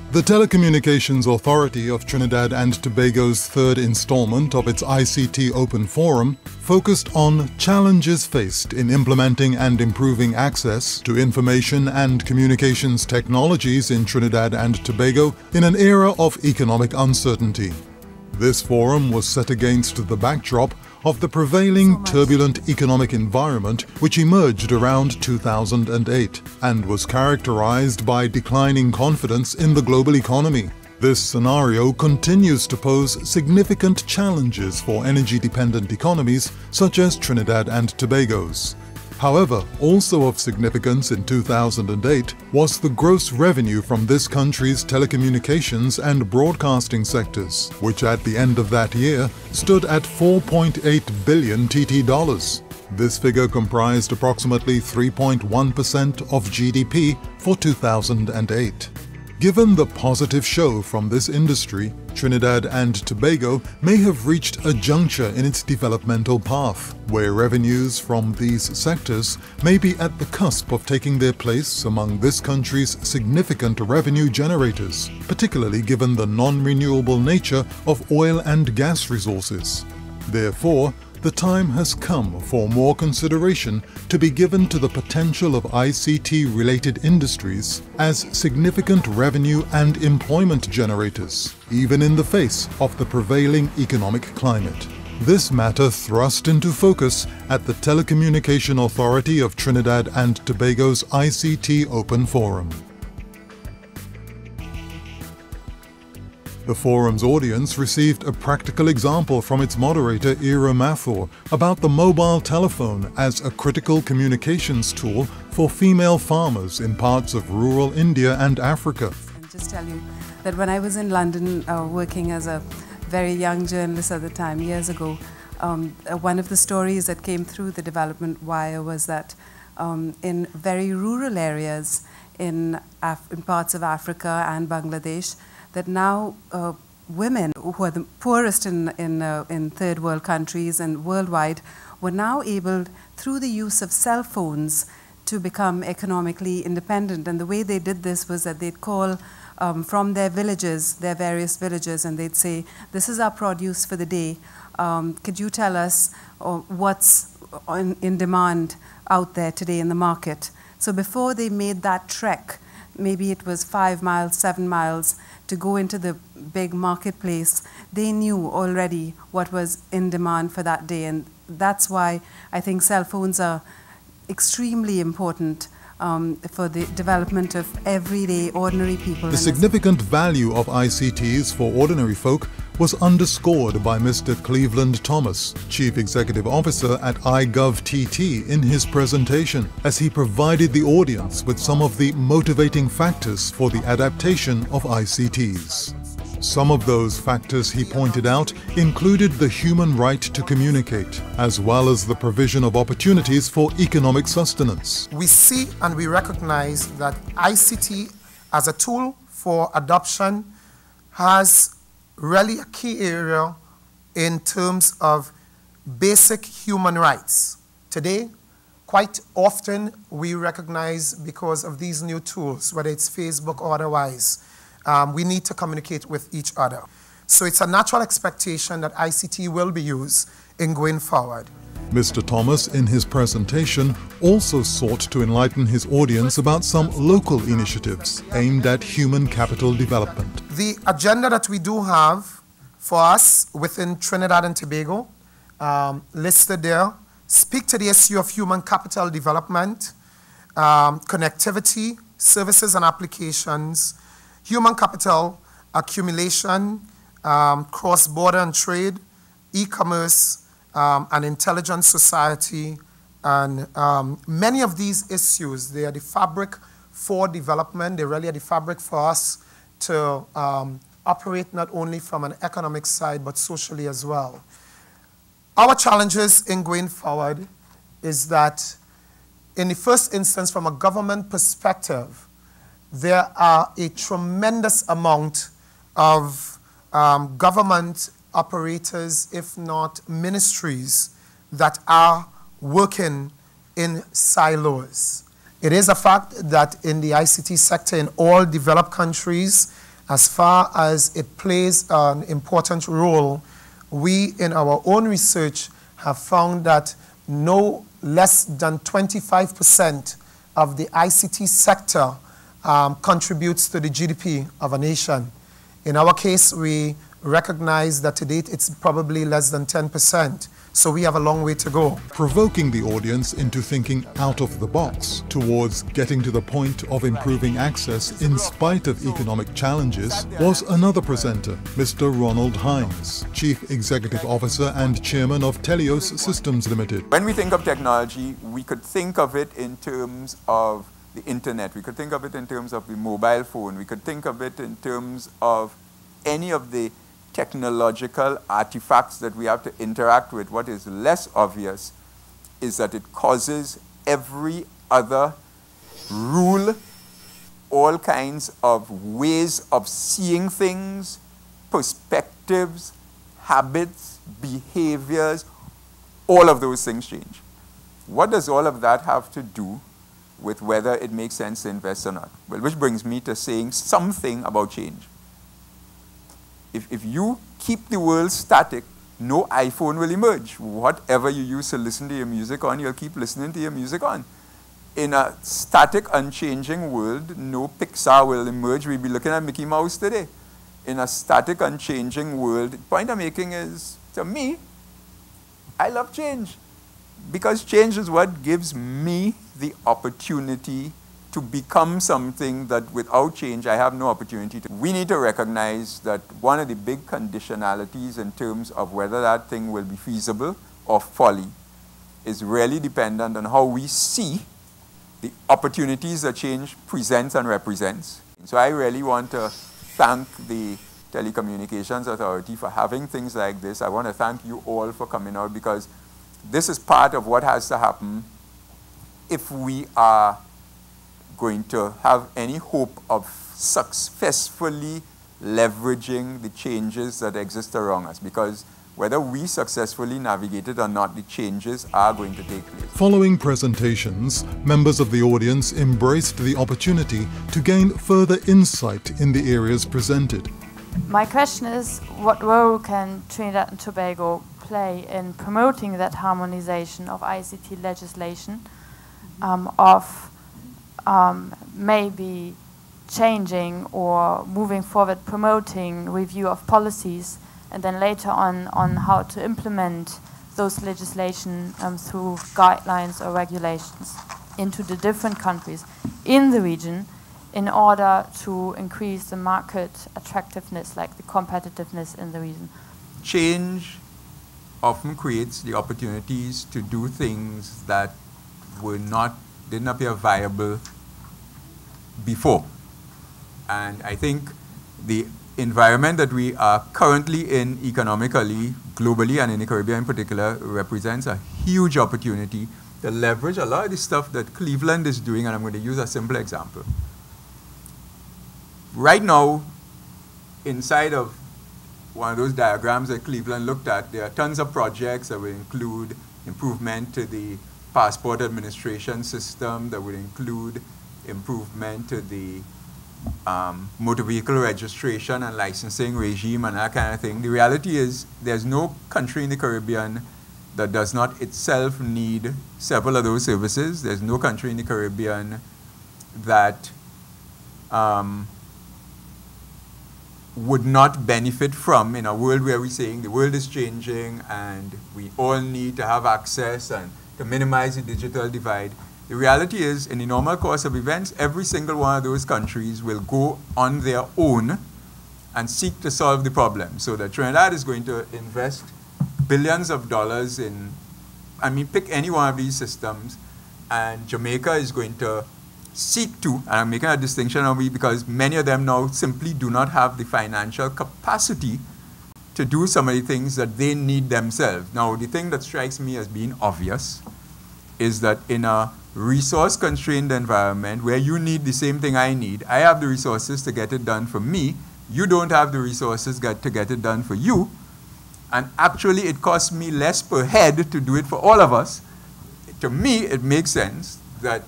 The Telecommunications Authority of Trinidad and Tobago's third installment of its ICT Open Forum focused on challenges faced in implementing and improving access to information and communications technologies in Trinidad and Tobago in an era of economic uncertainty. This forum was set against the backdrop of the prevailing turbulent economic environment which emerged around 2008 and was characterized by declining confidence in the global economy. This scenario continues to pose significant challenges for energy-dependent economies such as Trinidad and Tobago's. However, also of significance in 2008 was the gross revenue from this country's telecommunications and broadcasting sectors, which at the end of that year stood at 4.8 billion TT dollars. This figure comprised approximately 3.1% of GDP for 2008. Given the positive show from this industry, Trinidad and Tobago may have reached a juncture in its developmental path, where revenues from these sectors may be at the cusp of taking their place among this country's significant revenue generators, particularly given the non-renewable nature of oil and gas resources. Therefore, the time has come for more consideration to be given to the potential of ICT-related industries as significant revenue and employment generators, even in the face of the prevailing economic climate. This matter thrust into focus at the Telecommunication Authority of Trinidad and Tobago's ICT Open Forum. The forum's audience received a practical example from its moderator, Ira Mathur, about the mobile telephone as a critical communications tool for female farmers in parts of rural India and Africa. I'll just tell you that when I was in London working as a very young journalist at the time, years ago, one of the stories that came through the Development Wire was that in very rural areas in parts of Africa and Bangladesh, that now women who are the poorest in third world countries and worldwide were now able, through the use of cell phones, to become economically independent. And the way they did this was that they'd call from their villages, their various villages, and they'd say, "This is our produce for the day. Could you tell us what's in demand out there today in the market?" So before they made that trek, maybe it was 5 miles, 7 miles, to go into the big marketplace, they knew already what was in demand for that day. And that's why I think cell phones are extremely important for the development of everyday, ordinary people. The significant value of ICTs for ordinary folk was underscored by Mr. Cleveland Thomas, Chief Executive Officer at iGovTT, in his presentation, as he provided the audience with some of the motivating factors for the adaptation of ICTs. Some of those factors, he pointed out, included the human right to communicate, as well as the provision of opportunities for economic sustenance. We see and we recognize that ICT as a tool for adoption has really a key area in terms of basic human rights. Today, quite often we recognize, because of these new tools, whether it's Facebook or otherwise, we need to communicate with each other. So it's a natural expectation that ICT will be used in going forward. Mr. Thomas, in his presentation, also sought to enlighten his audience about some local initiatives aimed at human capital development. The agenda that we do have for us within Trinidad and Tobago, listed there, speak to the issue of human capital development, connectivity, services and applications, human capital accumulation, cross-border and trade, e-commerce, and intelligent society, and many of these issues, they are the fabric for development. They really are the fabric for us to operate not only from an economic side, but socially as well. Our challenges in going forward is that, in the first instance, from a government perspective, there are a tremendous amount of government operators, if not ministries, that are working in silos. It is a fact that in the ICT sector in all developed countries, As far as it plays an important role, we in our own research have found that no less than 25% of the ICT sector contributes to the GDP of a nation. In our case, we recognize that to date it's probably less than 10%. So we have a long way to go. Provoking the audience into thinking out of the box towards getting to the point of improving access in spite of economic challenges was another presenter, Mr. Ronald Hines, Chief Executive Officer and Chairman of Telios Systems Limited. When we think of technology, we could think of it in terms of the internet. We could think of it in terms of the mobile phone. We could think of it in terms of any of the technological artifacts that we have to interact with. What is less obvious is that it causes every other rule, all kinds of ways of seeing things, perspectives, habits, behaviors, all of those things change. What does all of that have to do with whether it makes sense to invest or not? Well, which brings me to saying something about change. If you keep the world static, no iPhone will emerge. Whatever you use to listen to your music on, you'll keep listening to your music on. In a static, unchanging world, no Pixar will emerge. We'll be looking at Mickey Mouse today. In a static, unchanging world, the point I'm making is, to me, I love change. Because change is what gives me the opportunity to become something that without change I have no opportunity to. We need to recognize that one of the big conditionalities in terms of whether that thing will be feasible or folly is really dependent on how we see the opportunities that change presents and represents. So I really want to thank the Telecommunications Authority for having things like this. I want to thank you all for coming out, because this is part of what has to happen if we are going to have any hope of successfully leveraging the changes that exist around us, because whether we successfully navigate it or not, the changes are going to take place. Following presentations, members of the audience embraced the opportunity to gain further insight in the areas presented. My question is, what role can Trinidad and Tobago play in promoting that harmonization of ICT legislation, maybe changing or moving forward, promoting review of policies, and then later on how to implement those legislation through guidelines or regulations into the different countries in the region in order to increase the market attractiveness, like the competitiveness in the region. Change often creates the opportunities to do things that didn't appear viable before. And I think the environment that we are currently in economically, globally, and in the Caribbean in particular, represents a huge opportunity to leverage a lot of the stuff that Cleveland is doing, and I'm going to use a simple example. Right now, inside of one of those diagrams that Cleveland looked at, there are tons of projects that will include improvement to the passport administration system, that would include improvement to the motor vehicle registration and licensing regime and that kind of thing. The reality is there's no country in the Caribbean that does not itself need several of those services. There's no country in the Caribbean that would not benefit from, in a world where we're saying the world is changing and we all need to have access and to minimize the digital divide. The reality is, in the normal course of events, every single one of those countries will go on their own and seek to solve the problem. So that Trinidad is going to invest billions of dollars in, pick any one of these systems, and Jamaica is going to seek to, and I'm making a distinction on we because many of them now simply do not have the financial capacity to do some of the things that they need themselves. Now, the thing that strikes me as being obvious is that in a resource-constrained environment where you need the same thing I need, I have the resources to get it done for me, you don't have the resources to get it done for you, and actually it costs me less per head to do it for all of us. To me, it makes sense that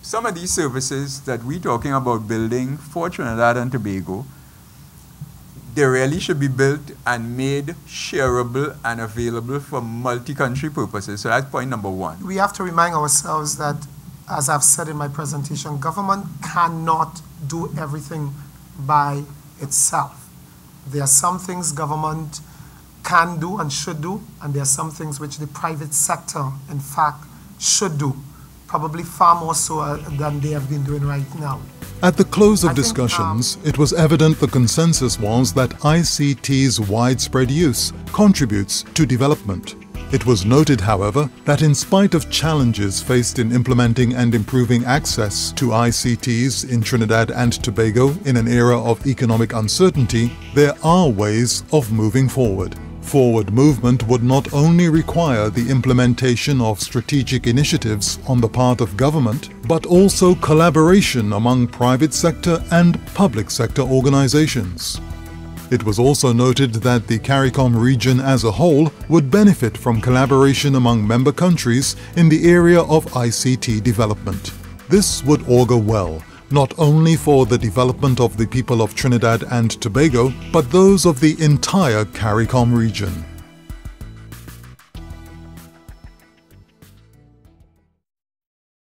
some of these services that we're talking about building for Trinidad and Tobago they really should be built and made shareable and available for multi-country purposes. So that's point number one. We have to remind ourselves that, as I've said in my presentation, government cannot do everything by itself. There are some things government can do and should do, and there are some things which the private sector, in fact, should do, probably far more so than they have been doing right now. At the close of discussions, it was evident the consensus was that ICT's widespread use contributes to development. It was noted, however, that in spite of challenges faced in implementing and improving access to ICTs in Trinidad and Tobago in an era of economic uncertainty, there are ways of moving forward. Forward movement would not only require the implementation of strategic initiatives on the part of government, but also collaboration among private sector and public sector organizations. It was also noted that the CARICOM region as a whole would benefit from collaboration among member countries in the area of ICT development. This would augur well, not only for the development of the people of Trinidad and Tobago, but those of the entire CARICOM region.